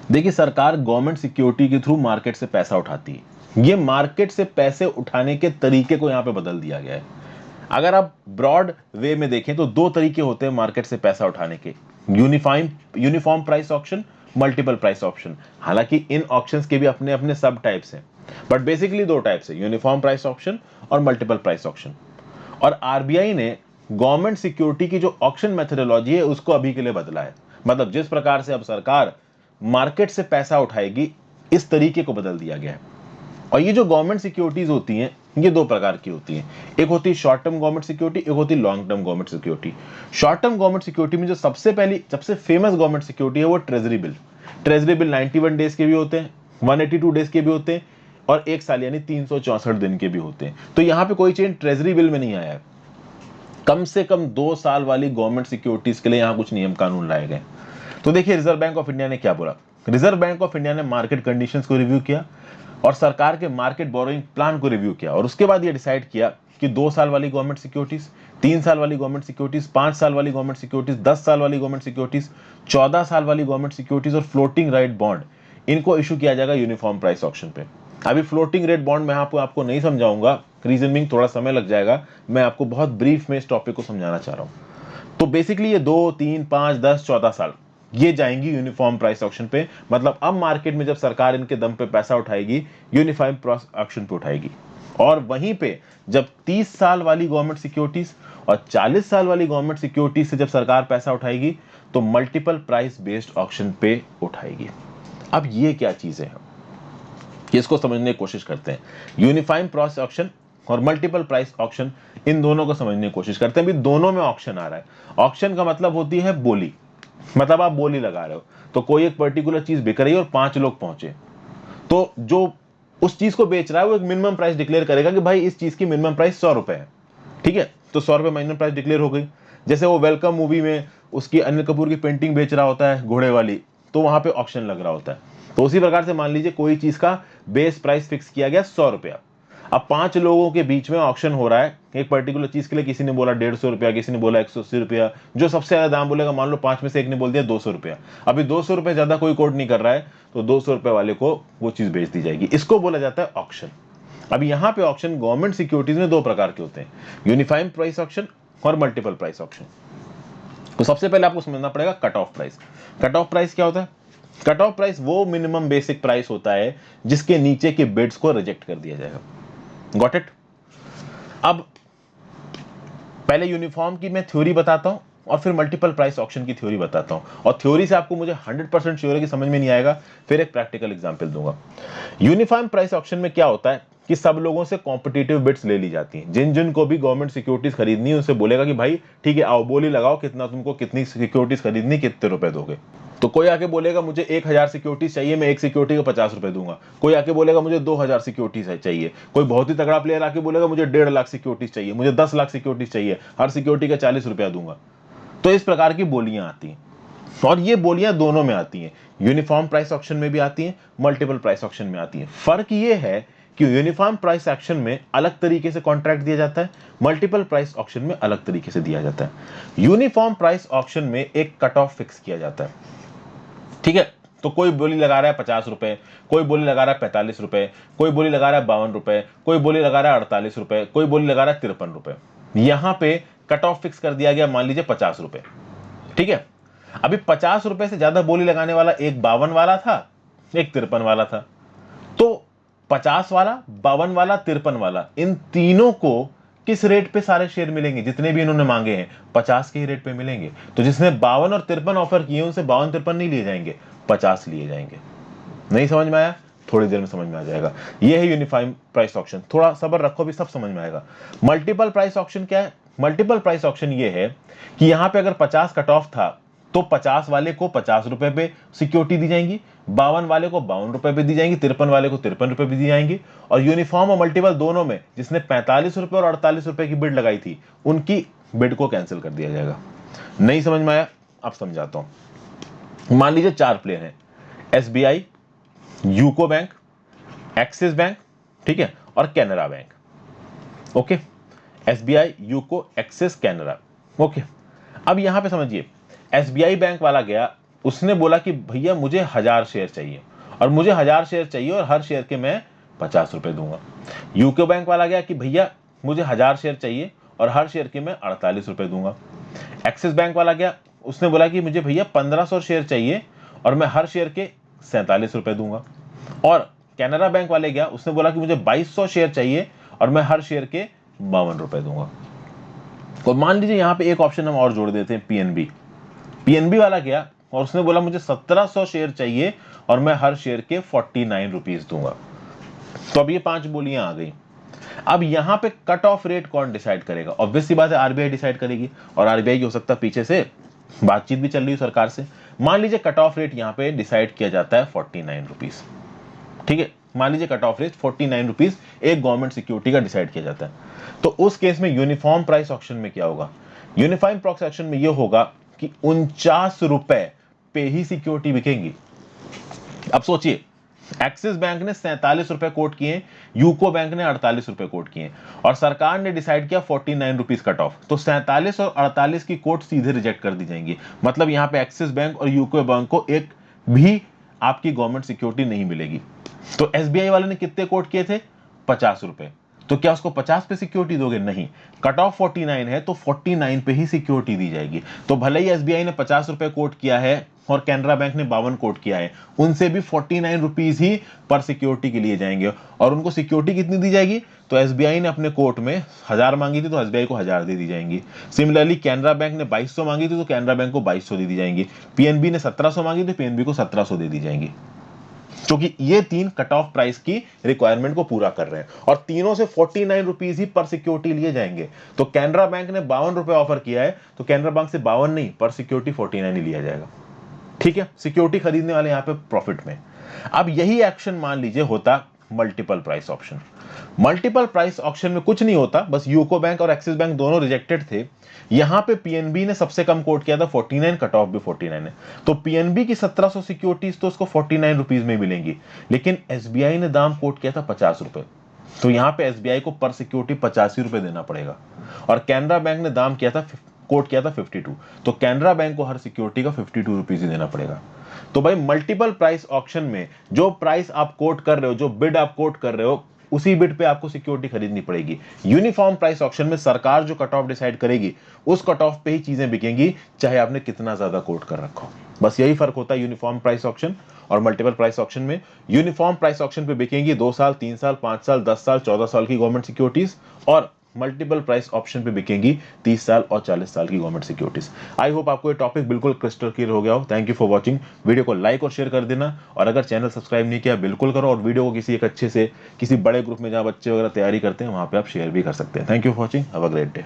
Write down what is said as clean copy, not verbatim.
देखिए, सरकार government security के थ्रू मार्केट से पैसा उठाती है। ये मार्केट से पैसे उठाने के तरीके को यहां पे बदल दिया गया है। अगर आप ब्रॉड वे में देखें तो दो तरीके होते हैं मार्केट से पैसा उठाने के, uniform price auction, multiple price option. हालांकि इन ऑप्शंस के भी अपने अपने सब टाइप्स हैं, बट बेसिकली दो टाइप्स है, यूनिफॉर्म प्राइस ऑप्शन और मल्टीपल प्राइस ऑप्शन। और आरबीआई ने गवर्नमेंट सिक्योरिटी की जो ऑक्शन मेथोडोलॉजी है उसको अभी के लिए बदला है। मतलब जिस प्रकार से अब सरकार मार्केट से पैसा उठाएगी, इस तरीके को बदल दिया गया है। और ये जो गवर्नमेंट सिक्योरिटीज होती हैं, ये दो प्रकार की होती हैं। एक होती है शॉर्ट टर्म गवर्नमेंट सिक्योरिटी, एक होती है long term government security. Short term government security में जो सबसे फेमस गवर्नमेंट सिक्योरिटी है वो treasury bill. Treasury bill 91 days के भी होते हैं, 182 डेज के भी होते हैं, और एक साल यानी 364 दिन के भी होते हैं। तो यहां पे कोई चेंज ट्रेजरी बिल में नहीं आया है। कम से कम 2 साल वाली गवर्नमेंट सिक्योरिटीज के लिए यहां कुछ नियम कानून लाए गए। तो देखिए रिजर्व बैंक ऑफ इंडिया ने क्या बोला। रिजर्व बैंक ऑफ इंडिया ने मार्केट कंडीशंस को रिव्यू किया और सरकार के मार्केट बोरोइंग प्लान को रिव्यू किया, और उसके बाद ये डिसाइड किया कि 2 साल वाली गवर्नमेंट सिक्योरिटीज, 3 साल वाली गवर्नमेंट सिक्योरिटीज, 5 साल वाली गवर्नमेंट सिक्योरिटीज, 10 साल वाली गवर्नमेंट सिक्योरिटीज, 14 साल वाली गवर्नमेंट सिक्योरिटीज और फ्लोटिंग राइट बॉन्ड, इनको इशू किया जाएगा यूनिफॉर्म प्राइस ऑप्शन पे। अभी फ्लोटिंग रेट बॉन्ड मैं आपको नहीं समझाऊंगा, रीजन बिंग थोड़ा समय लग जाएगा। मैं आपको बहुत ब्रीफ में इस टॉपिक को समझाना चाह रहा हूं। तो बेसिकली ये 2, 3, 5, 10, 14 साल ये जाएंगी यूनिफॉर्म प्राइस ऑक्शन पे। मतलब अब मार्केट में जब सरकार इनके दम पे पैसा उठाएगी, यूनिफॉर्म प्राइस ऑक्शन पे उठाएगी। और वहीं पे जब 30 साल वाली गवर्नमेंट सिक्योरिटीज और 40 साल वाली गवर्नमेंट सिक्योरिटीज से जब सरकार पैसा उठाएगी, तो मल्टीपल प्राइस बेस्ड ऑक्शन पे उठाएगी। अब ये क्या चीजें हैं, इसको समझने की कोशिश करते हैं। यूनिफॉर्म प्राइस ऑक्शन और मल्टीपल प्राइस ऑक्शन, इन दोनों को समझने की कोशिश करते हैं। भी दोनों में ऑक्शन आ रहा है। ऑक्शन का मतलब होती है बोली। मतलब आप बोली लगा रहे हो, तो कोई एक पर्टिकुलर चीज बिक रही है और 5 लोग पहुंचे, तो जो उस चीज को बेच रहा है वो एक मिनिमम प्राइस डिक्लेयर करेगा कि भाई इस चीज की मिनिमम प्राइस 100 रुपए है। ठीक है, तो 100 रुपए मिनिमम प्राइस डिक्लेयर हो गई। जैसे वो वेलकम मूवी में उसकी अनिल कपूर की पेंटिंग बेच रहा होता है घोड़े वाली, तो वहां पे ऑक्शन लग रहा होता है। तो उसी प्रकार से मान लीजिए कोई चीज का बेस प्राइस फिक्स किया गया 100 रुपया। अब 5 लोगों के बीच में ऑक्शन हो रहा है एक पर्टिकुलर चीज के लिए। किसी ने बोला 150 रुपया, किसी ने बोला 180 रुपया। जो सबसे ज्यादा दाम बोलेगा, मान लो 5 में से एक ने बोल दिया 200 रुपया। अभी 200 रुपये ज्यादा कोई कोट नहीं कर रहा है, तो 200 रुपये वाले को वो चीज बेच दी जाएगी। इसको बोला जाता है ऑक्शन। अब यहां पे ऑक्शन गवर्नमेंट सिक्योरिटीज में दो प्रकार के होते हैं, यूनिफॉर्म प्राइस ऑक्शन और मल्टीपल प्राइस ऑक्शन। तो सबसे पहले आपको समझना पड़ेगा cut off price. Cut off price क्या होता है? कट ऑफ प्राइस वो मिनिमम बेसिक प्राइस होता है जिसके नीचे के बिड्स को रिजेक्ट कर दिया जाएगा। Got it? अब पहले यूनिफॉर्म की मैं थ्योरी बताता हूं और फिर मल्टीपल प्राइस ऑक्शन की थ्योरी बताता हूं। और थ्योरी से आपको मुझे 100% श्योर है कि समझ में नहीं आएगा, फिर एक प्रैक्टिकल एग्जांपल दूंगा। यूनिफॉर्म प्राइस ऑक्शन में क्या होता है कि सब लोगों से कॉम्पिटिटिव बिड्स ले ली जाती हैं। जिन जिन को भी गवर्नमेंट सिक्योरिटीज खरीदनी है उनसे बोलेगा कि भाई ठीक है आओ बोली लगाओ, कितना तुमको कितनी सिक्योरिटीज खरीदनी, कितने रुपए दोगे। तो कोई आके बोलेगा मुझे 1000 सिक्योरिटीज चाहिए, मैं एक सिक्योरिटी को 50 रुपए दूंगा। कोई आके बोलेगा मुझे 2000 सिक्योरिटीज चाहिए। कोई बहुत ही तगड़ा प्लेयर आके बोलेगा मुझे 1.5 लाख सिक्योरिटीज चाहिए, मुझे 10 लाख सिक्योरिटीज चाहिए, हर सिक्योरिटी का 40 रुपया दूंगा। तो इस प्रकार की बोलियां आती हैं, और ये बोलियां दोनों में आती हैं। यूनिफॉर्म प्राइस ऑक्शन में भी आती हैं, मल्टीपल प्राइस ऑक्शन में आती हैं। फर्क ये है कि यूनिफॉर्म प्राइस ऑक्शन में अलग तरीके से कॉन्ट्रैक्ट दिया जाता है, मल्टीपल प्राइस ऑक्शन में अलग तरीके से दिया जाता है। यूनिफॉर्म प्राइस ऑक्शन में एक कट ऑफ फिक्स किया जाता है। ठीक है, तो कोई बोली लगा रहा है 50 रुपए, कोई बोली लगा रहा है 45 रुपए, कोई बोली लगा रहा है 52 रुपए, कोई बोली लगा रहा है 48 रुपए, कोई बोली लगा रहा है 53 रुपए। यहां पे कट ऑफ फिक्स कर दिया गया, मान लीजिए 50 रुपए। ठीक है, अभी 50 रुपए से ज्यादा बोली लगाने वाला एक 52 वाला था, एक 53 वाला था। तो 50 वाला, 52 वाला, 53 वाला, इन तीनों को किस रेट पे सारे शेयर मिलेंगे? जितने भी इन्होंने मांगे हैं 50 के ही रेट पे मिलेंगे। तो जिसने 52 और 53 ऑफर किए उनसे 52 53 नहीं लिए जाएंगे, 50 लिए जाएंगे। नहीं समझ में आया? थोड़ी देर में समझ में आ जाएगा। ये है यूनिफॉर्म प्राइस ऑक्शन। थोड़ा सब्र रखो, भी सब समझ में आएगा। मल्टीपल प्राइस ऑक्शन क्या है? मल्टीपल प्राइस ऑक्शन ये है कि यहां पे अगर 50 कट ऑफ था तो 50 वाले को 50 रुपए पे सिक्योरिटी दी जाएंगी, 52 वाले को 52 रुपए पे दी जाएंगी, 53 वाले को 53 रुपए पे दी जाएंगी। और यूनिफॉर्म और मल्टीपल दोनों में जिसने 45 रुपए और 48 रुपए की बिड लगाई थी उनकी बिड को कैंसिल कर दिया जाएगा। नहीं समझ में आया? अब समझाता हूं। मान लीजिए 4 प्लेयर हैं, SBI, UCO bank, axis bank, ठीक है, और Canara bank. Okay, SBI, UCO, axis, Canara. Okay, अब यहां पे समझिए, एसबीआई बैंक वाला गया उसने बोला कि भैया मुझे 1000 शेयर चाहिए और मुझे 1000 शेयर चाहिए और हर शेयर के मैं 50 रुपए दूंगा। यूको बैंक वाला गया कि भैया मुझे 1000 शेयर चाहिए और हर शेयर के मैं 48 रुपए दूंगा। एक्सिस बैंक वाला गया, उसने बोला कि मुझे भैया 1500 शेयर चाहिए और मैं हर शेयर के 47 रुपए दूंगा। और कैनरा बैंक वाले गया, उसने बोला कि मुझे 2200 शेयर चाहिए और मैं हर शेयर के 52 रुपए दूंगा। और मान लीजिए यहां पे एक ऑप्शन हम और जोड़ देते हैं, पीएनबी। पीएनबी वाला गया और उसने बोला मुझे 1700 शेयर चाहिए और मैं हर शेयर के 49 रुपीज दूंगा। तो अब ये 5 बोलियां आ गई। अब यहां पे कट ऑफ रेट कौन डिसाइड करेगा? ऑब्वियस सी बात है, आरबीआई डिसाइड करेगी। और आरबीआई की हो सकता है पीछे से बातचीत भी चल रही है सरकार से। मान लीजिए कट ऑफ रेट यहां पे डिसाइड किया जाता है 49 रुपीज। ठीक है, मान लीजिए कट ऑफ रेट 49 रुपीज एक गवर्नमेंट सिक्योरिटी का डिसाइड किया जाता है। तो उस केस में यूनिफॉर्म प्राइस ऑक्शन में क्या होगा? यूनिफॉर्म प्राइस ऑक्शन में यह होगा कि 49 रुपए पे ही सिक्योरिटी बिकेंगी। अब सोचिए, एक्सिस बैंक ने 47 रुपए कोट किए, यूको बैंक ने 48 रुपए कोट किए और सरकार ने डिसाइड किया 49 रुपीज कट ऑफ। तो 47 और 48 की कोट सीधे रिजेक्ट कर दी जाएंगी। मतलब यहां पे एक्सिस बैंक और यूको बैंक को एक भी आपकी गवर्नमेंट सिक्योरिटी नहीं मिलेगी। तो एसबीआई वाले ने कितने कोट किए थे? 50 रुपए। तो क्या उसको 50 पे सिक्योरिटी दोगे? नहीं। कट ऑफ 49 है तो 49 पे ही सिक्योरिटी दी जाएगी। तो भले ही एसबीआई ने 50 रुपए कोट किया है और कैनरा बैंक ने 52 कोट किया है, उनसे भी 49 रुपीज ही पर सिक्योरिटी के लिए जाएंगे। और उनको सिक्योरिटी कितनी दी जाएगी? तो एसबीआई ने अपने कोर्ट में 1000 मांगी थी तो एसबीआई को 1000 दे दी जाएंगी। सिमिलरली कैनरा बैंक ने 2200 मांगी थी तो कैनरा बैंक को 2200 दे दी जाएंगी। पीएनबी ने 1700 मांगी तो पीएनबी को 1700 दे दी जाएंगी। क्योंकि ये तीन कट ऑफ प्राइस की रिक्वायरमेंट को पूरा कर रहे हैं और तीनों से 49 रुपीज ही पर सिक्योरिटी लिए जाएंगे। तो कैनरा बैंक ने 52 रुपए ऑफर किया है तो कैनरा बैंक से 52 नहीं, पर सिक्योरिटी 49 ही लिया जाएगा। ठीक है, सिक्योरिटी खरीदने वाले यहां पे प्रॉफिट में। अब यही एक्शन मान लीजिए होता multiple price option. Multiple price option में कुछ नहीं होता, बस यूको बैंक और एक्सिस बैंक दोनों रिजेक्टेड थे। यहां पे पीएनबी ने सबसे कम कोट किया था 49, कट ऑफ भी 49 है। तो पीएनबी की 1700 सिक्योरिटीज तो उसको 49 रुपीज में मिलेंगी, लेकिन एसबीआई ने दाम कोट किया था 50 रुपए। तो यहां पे एसबीआई को पर सिक्योरिटी 85 रुपए देना पड़ेगा। और कैनरा बैंक ने दाम किया था कोट किया था 52, तो कैनरा बैंक को हर सिक्योरिटी का 52 रुपीज ही देना पड़ेगा। तो भाई मल्टीपल प्राइस ऑक्शन में जो प्राइस आप कोट कर रहे हो, जो बिड आप कोट कर रहे हो, उसी बिड पे आपको सिक्योरिटी खरीदनी पड़ेगी। यूनिफॉर्म प्राइस ऑक्शन में सरकार जो कट ऑफ डिसाइड करेगी उस कट ऑफ पे ही चीजें बिकेंगी, चाहे आपने कितना ज्यादा कोट कर रखा हो। बस यही फर्क होता है यूनिफॉर्म प्राइस ऑक्शन और मल्टीपल प्राइस ऑक्शन में। यूनिफॉर्म प्राइस ऑक्शन पे बिकेंगी 2 साल, 3 साल, 5 साल, 10 साल, 14 साल की गवर्नमेंट सिक्योरिटीज और मल्टीपल प्राइस ऑप्शन पे बिकेंगी 30 साल और 40 साल की गवर्नमेंट सिक्योरिटीज। आई होप आपको ये टॉपिक बिल्कुल क्रिस्टल क्लियर हो गया हो। Thank you for watching. Video को लाइक और शेयर कर देना और अगर चैनल सब्सक्राइब नहीं किया बिल्कुल करो और वीडियो को किसी एक अच्छे से किसी बड़े ग्रुप में जहां बच्चे वगैरह तैयारी करते हैं वहां पे आप शेयर भी कर सकते हैं। Thank you for watching. Have a great day.